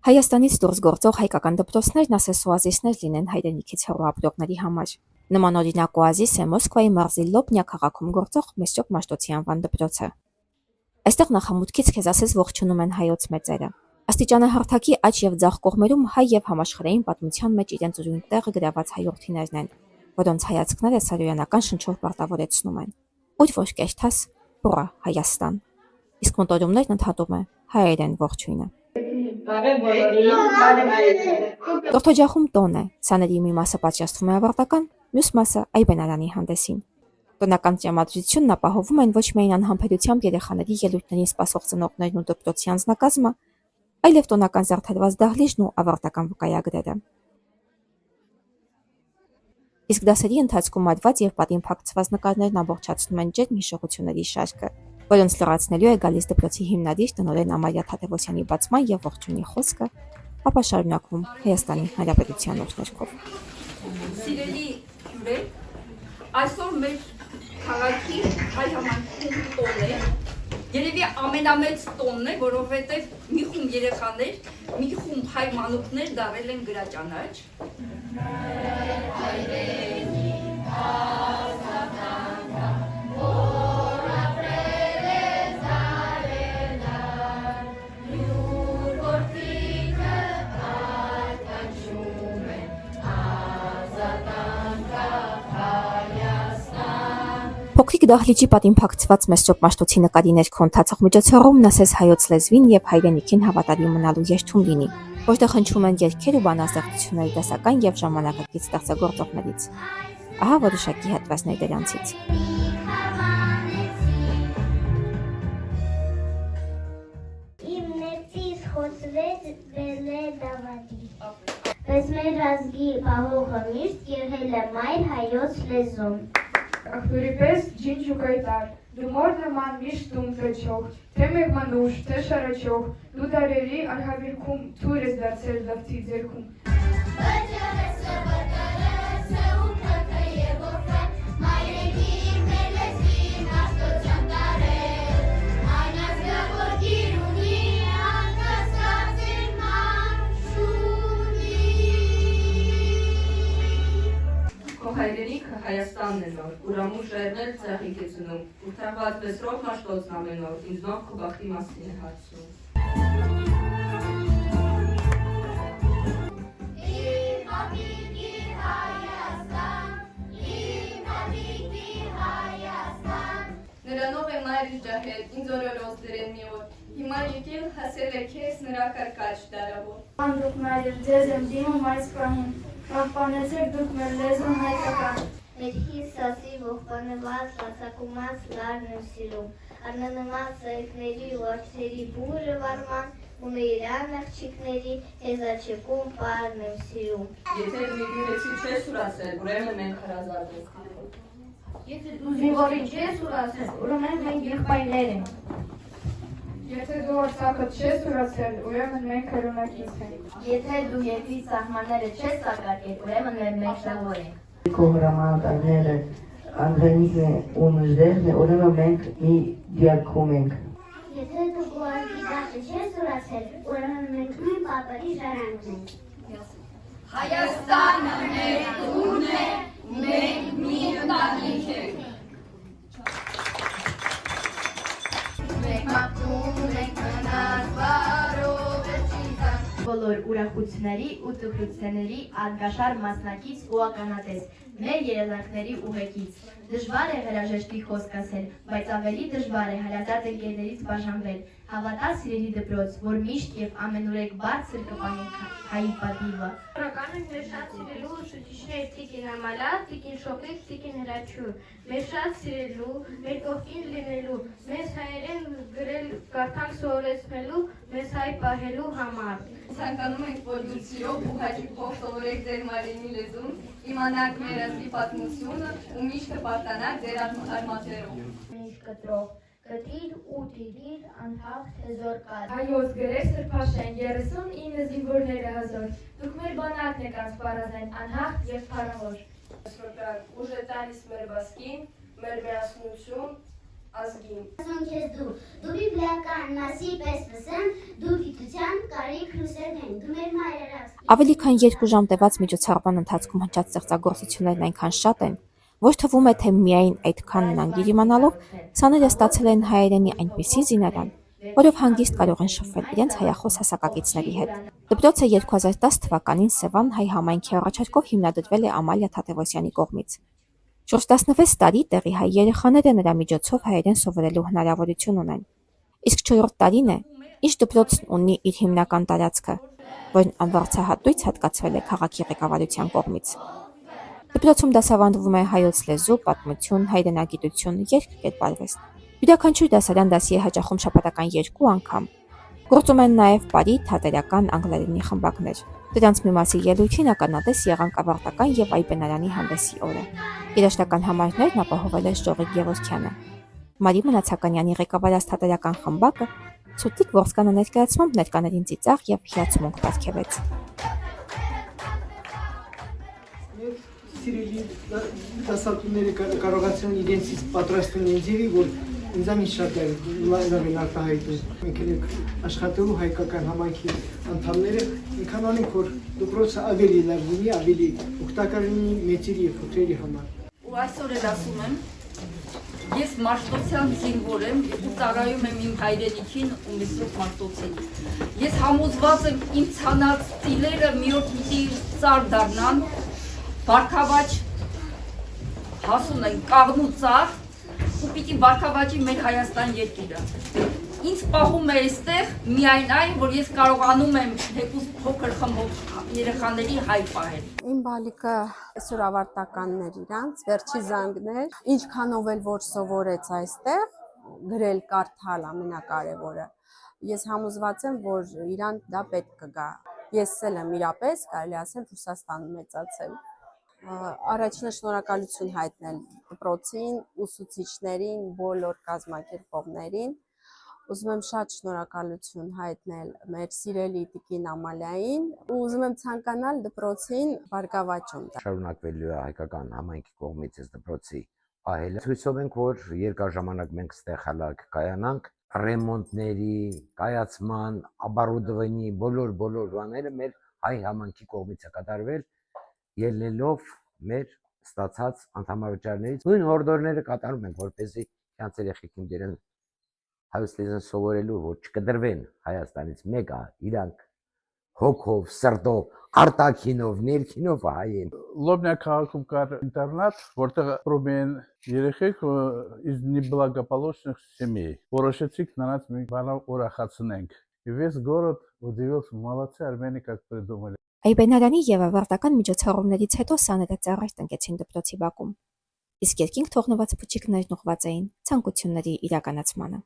Հայաստանից դուրս գործող հայկական դպրոցներն ասես-օազիսներ լինեն հայրենիքից հեռու ապրողների համար։ Նմանօրինակ օազիս է Մոսկվայի մարզի Լոբնյա քաղաքում գործող Մեսրոպ Մաշտոցի անվան դպրոցը։ Այստեղ նախամուտքից քեզ ասես ողջունում են հայոց մեծերը։ Աստիճանահարթակի աջ եւ ձախ կողմերում հայ եւ համաշխարհային պատմության մեջ իրենց ուրույն տեղը գրաված հայորդիներն են, որոնց հայացքները սարոյանական շնչով պարտավորեցնում են։ Ուր որ կերթաս, բուռա Հայաստան։ Իսկ մոտորումներն ընդհատում է հայերեն ողջույնը։ Տորթոջախում տոն է, սաների մի մասը պատրաստվում է ավարտական, մյուս մասը այբենարանի հանդեսին։ Տոնական տրամադրությունն ապահովում են ոչ միայն անհամբերությամբ երեխաների ելույթներին սպասող ծնողներն ու դպրոցի անձնակազմը, այլև տոնական զարդարված դահլիճն ու ավարտական վկայագրերը։ Իսկ դասերի ընթացքում արված եւ պատին փակցված նկարներն ամբողջացնում են ջերմ հիշողությունների շարքը, որոնց լրացնելու է գալիս դպրոցի հիմնադիր տնօրեն Ամալիա Թադևոսյանի բացման եւ ողջույնի խոսքը, ապա շարունակվում Հայաստանի Հանրապետության օրհներգով։ Սիրելի հյուրեր, այսօր մեր քաղաքի հայ համայնքի տոնն է, երևի ամենամեծ տոնն է, որովհետև մի խումբ երեխաներ, մի խումբ հայ մանուկներ դարել են գրաճանաչ։ Փոքրիկ դահլիճի պատին փակցված Մեսրոպ Մաշտոցի նկարի ներքո ընթացող միջոցառումն ասես հայոց լեզվին եւ հայրենիքին հավատարիմ մնալու երթում լինի, որտեղ հնչում են երգեր ու բանաստեղծությունների դասական եւ ժամանակակից ստեղծագործողներից։ Ահա որոշակի հատվածներ դրանցից։ Բայց մեր ազգի պահողը միշտ եղել է մայր հայոց լեզուն։ Ախտորի պես ջին շուկայտար, դու մոր նման միշտ տուն կրչող, թե մեղմանուշ, թե շարաչող, դու դարերի արհավիրքում թույր ես դարձել դավթի ձերքում։ Հայրենիքը Հայաստանն է նոր, ուրամու շերնել ծեղիկ է ծնում, ու թաղված Մեսրոպ Մաշտոցն ամեն օր, ինձ նոր քո բախտի մասին է հարցնում։ Նրանով է մայր ջահել, ինձ օրորոս դրեն մի օր, հիմա եկել հասել է քեզ նրա կարկաչ դարավոր։ Անդուք մայր ձեզ եմ դիմում այս պահին, պահպանեցեք դուք մեր լեզուն հայկական։ Մեր հիսասի ողբանված, լացակումած լարն եմ սիրում, արնանման սայքների ու որդերի բուրը վարման, ու նեյրան աղջիկների հեզաչեկում պարն եմ սիրում։ Եթե մի գյուրեցի չես ուրացել, ուրեմն մենք հրազատ ենք։ Եթե դու զինվորին չես ուրացել, ուրեմն մենք եղբայրներ ենք։ Եթե դու Արցախը չես ուրացել, ուրեմն մենք հրունակից ենք։ Եթե դու երկրի սահմանները չես սակարկել, ուրեմն մեր մեկտավոր ենք։ Քո հրամանատարները Անդրանիկն ու Նժդեհն է, ուրեմն մենք մի դիակում ենք։ Եթե դու գոհարքի դաշը չես ուրացել, ուրեմն մենք մի պապերի ժառանգ ենք։ Հայաստանը մեր տունն է, մենք մի ընտանիք ենք։ Բոլոր ուրախությունների ու տխրությունների արգաշար մասնակից ու ականատես, մեր երազանքների ուղեկից։ Դժվար է հրաժեշտի խոսք ասել, բայց ավելի դժվար է հալածած ընկերներից բաժանվել։ Հավատա սիրելի դպրոց, որ միշտ եւ ամենուրեք բարձր կպահենք հայի պատիվը։ Շնորհակալ ենք մեր շատ սիրելու ուսուցիչներ Տիկին Ամալա, Տիկին Շոկիկ, Տիկին Հրաչյուն, մեր շատ սիրելու, մեր կողքին լինելու, մեզ հայերեն գրել կարդալ սովորեցնելու, մեզ հայ պահելու համար։ Ցանկանում ենք, որ դուք սիրով ու հաճույքով սովորեք ձեր մայրենի լեզուն, իմանաք մեր ազգի պատմությունը ու միշտ կպարտանաք ձեր արմատներով։ Միշտ կտրող, կտիր ու տիրիր անհաղթ հզոր կար։ Հայոց գրեր սրբաշեն, 39 զինվորները հզոր, դուք մեր բանակն եք անսպառազեն, անհաղթ եւ փառավոր։ Ուժը տալիս մեր բասկին, մեր միասնություն, ազգին։ Ասում քեզ դու բիբլիական մասի պես լսեմ, դու գիտության կարիք լուսեր են, Ավելի քան 2 ժամ տևած միջոցառման ընթացքում հնչած ստեղծագործություններն այնքան շատ են, որ թվում է, թե միայն այդքանն անգիր իմանալով սաները ստացել են հայերենի այնպիսի զինարան, որով հանգիստ կարող են շփվել իրենց հայախոս հասակակիցների հետ։ Դպրոցը 2010 թվականին Սևան հայ համայնքի առաջարկով հիմնադրվել է Ամալիա Թադևոսյանի կողմից։ Շուրջ 16 տարի տեղի հայ երեխաները նրա միջոցով հայերեն սովորելու հնարավորություն ունեն։ Իսկ 4-րդ տարին է, ինչ դպրոցն ունի իր հիմնական տարածքը, որն անվարձահատույց հատկացվել է քաղաքի ղեկավարության կողմից։ Դպրոցում դասավանդվում է հայոց լեզու, պատմություն, հայրենագիտություն, երգ, կերպարվեստ։ Յուրաքանչյուր դասարան դասի է հաճախում շաբաթական 2 անգամ։ Գործում են նաև բարի, թատերական, անգլերենի խմբակներ։ Դրանց մի մասի ելույթին ականատես եղանք ավարտական եւ այբենարանի հանդեսի օրը։ Երաժշտական համարներն ապահովել է Ժողիկ Գևորգյանը։ Մարի Մնացականյանի ղեկավարած թատերական խմբակը ցուցիկ ворսկանը ներկայացմամբ ներկաներին ծիծաղ եւ հիացմունք պարգևեց։ Սիրելի դասատուները կարողացան իրենցից պատրաստել ինձևի, որ ինձանից շատ լավ են արտահայտում։ Մենք ենք աշխատելու հայկական համայնքի անդամները, ինքան անենք, որ դպրոցը ավելի լավ լինի, ավելի օգտակար լինի մեծերի եւ փոքրերի համար։ Ու այսօր էլ ասում եմ, ես Մաշտոցյան զինվոր եմ ու ծառայում եմ իմ հայրենիքին ու Միսրոպ Մաշտոցին։ Ես համոզված եմ իմ ցանած ծիլերը մի օր պիտի ծառ դառնան, Վարքավաճ հասուն են կաղնու ծառ ու պիտի վարքավաճի մեր Հայաստան երկիրը։ Ինձ պահում է այստեղ միայն այն, որ ես կարողանում եմ թեկուզ փոքր խմբով երեխաների հայ պահել։ Իմ բալիկը այսօր ավարտականներ իրանց, վերջի զանգներ, ինչքանով էլ որ սովորեց այստեղ, գրել, կարդալ ամենակարևորը։ Ես համոզված եմ, որ իրան դա պետք կգա։ Ես էլ եմ իրապես, կարելի ասել, Ռուսաստանում մեծացել։ Առաջինը շնորհակալություն հայտնել դպրոցին, ուսուցիչներին, բոլոր կազմակերպողներին։ Ուզում եմ շատ շնորհակալություն հայտնել մեր սիրելի տիկին Ամալիային ու ուզում եմ ցանկանալ դպրոցին բարգավաճում։ Շարունակվելու է հայկական համայնքի կողմից այս դպրոցի պահելը։ Ցույցով ենք, որ երկար ժամանակ մենք ստեղ հալակ կայանանք, ռեմոնտների, կայացման, ապարուդվանի բոլոր բաները մեր հայ համայնքի կողմից է կատարվել, ելնելով մեր ստացած անդամավճարներից։ Նույն հորդորները կատարում ենք, որպեսզի իրանց երեխեքին դերեն հայոց լեզուն սովորելու, որ չկտրվեն Հայաստանից մեկը, իրանք հոգով, սրտով, արտաքինով, ներքինով հայ են։ Լոբնա քաղաքում կար ինտերնատ, որտեղ ապրում են երեխեք из неблагополучных семей։ Որոշեցինք նրանց մի բանով ուրախացնենք։ Весь город удивился, молодцы армяне как придумали։ Այբենարանի եւ ավարտական միջոցառումներից հետո սաները ծառայ տնկեցին դպրոցի բակում։ Իսկ երկինք թողնված փուչիկներն ուղղված էին ցանկությունների իրականացմանը։